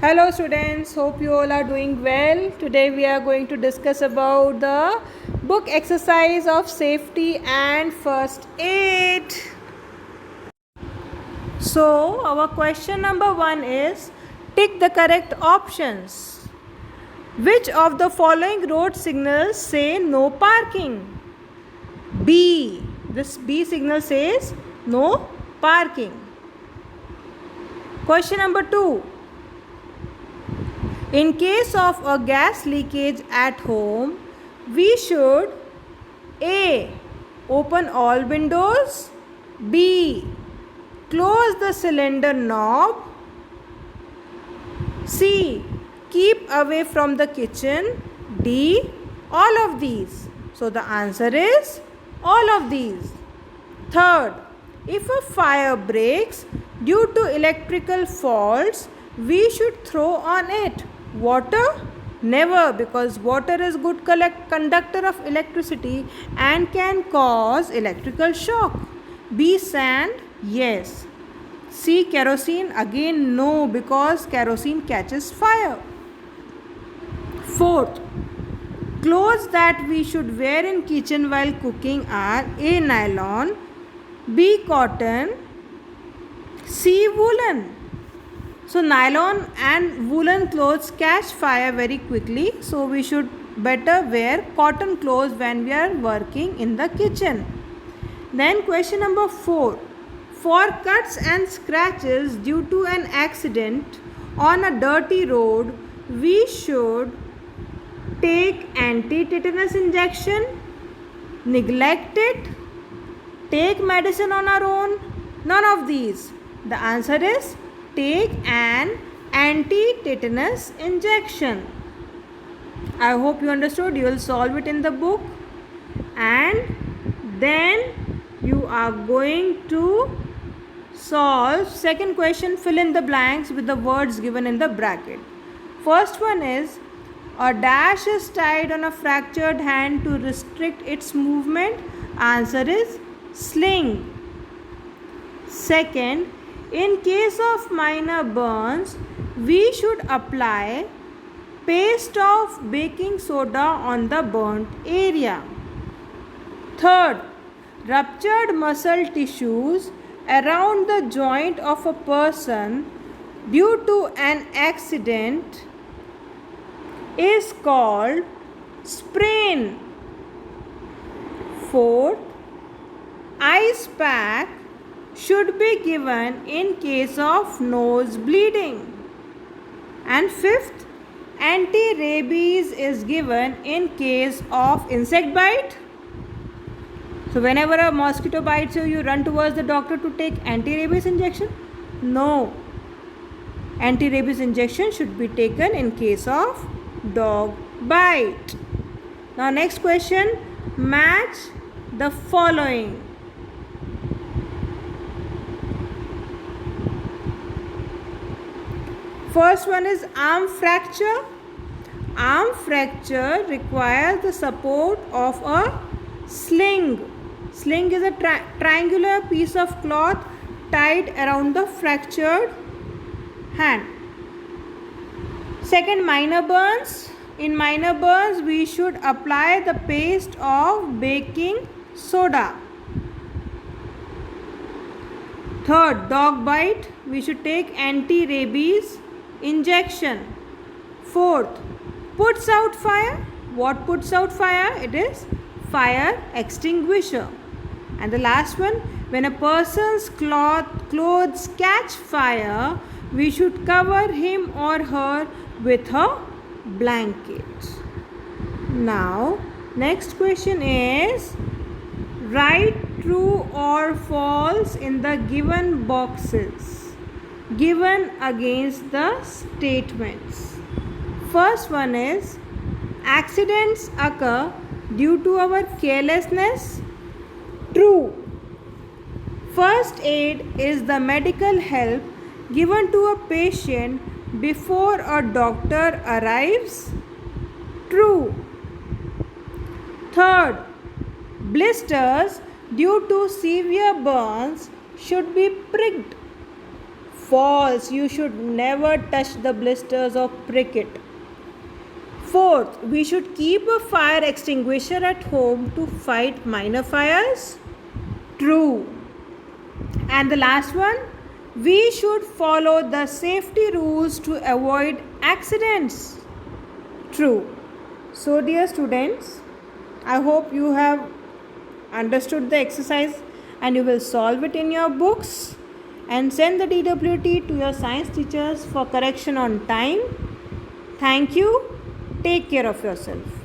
Hello students, hope you all are doing well. Today we are going to discuss about the book exercise of safety and first aid. So our question number 1 is tick the correct options. Which of the following road signals say no parking? B. This B signal says no parking. Question number 2. In case of a gas leakage at home, we should A. Open all windows. B. Close the cylinder knob. C. Keep away from the kitchen. D. All of these. So the answer is all of these. Third, if a fire breaks due to electrical faults, we should throw on it water? Never, because water is good conductor of electricity and can cause electrical shock. B. Sand? Yes. C. Kerosene? Again no, because kerosene catches fire. Fourth, clothes that we should wear in kitchen while cooking are A. Nylon, B. Cotton, C. Woolen. So nylon and woolen clothes catch fire very quickly, so we should better wear cotton clothes when we are working in the kitchen. Then question number 4. For cuts and scratches due to an accident on a dirty road, we should take anti-tetanus injection, neglect it, take medicine on our own. None of these. The answer is take an anti-tetanus injection. I hope you understood. You will solve it in the book and then you are going to solve second question. Fill in the blanks with the words given in the bracket. First one is a dash is tied on a fractured hand to restrict its movement. Answer is sling. Second, in case of minor burns, we should apply paste of baking soda on the burnt area. Third, ruptured muscle tissues around the joint of a person due to an accident is called sprain. Fourth, ice pack should be given in case of nose bleeding. And fifth, anti-rabies is given in case of insect bite. So whenever a mosquito bites you, you run towards the doctor to take anti-rabies injection? No. Anti-rabies injection should be taken in case of dog bite. Now next question, match the following. First one is arm fracture. Arm fracture requires the support of a sling. Sling is a triangular piece of cloth tied around the fractured hand. Second, minor burns. In minor burns, we should apply the paste of baking soda. Third, dog bite. We should take anti-rabies injection. Fourth, puts out fire. What puts out fire? It is fire extinguisher. And the last one, when a person's clothes catch fire, we should cover him or her with a blanket. Now, next question is write true or false in the given boxes given against the statements. First one is accidents occur due to our carelessness. True. First aid is the medical help given to a patient before a doctor arrives. True. Third, blisters due to severe burns should be pricked. False. You should never touch the blisters or prick it. Fourth, we should keep a fire extinguisher at home to fight minor fires. True. And the last one, we should follow the safety rules to avoid accidents. True. So, dear students, I hope you have understood the exercise and you will solve it in your books and send the DWT to your science teachers for correction on time. Thank you. Take care of yourself.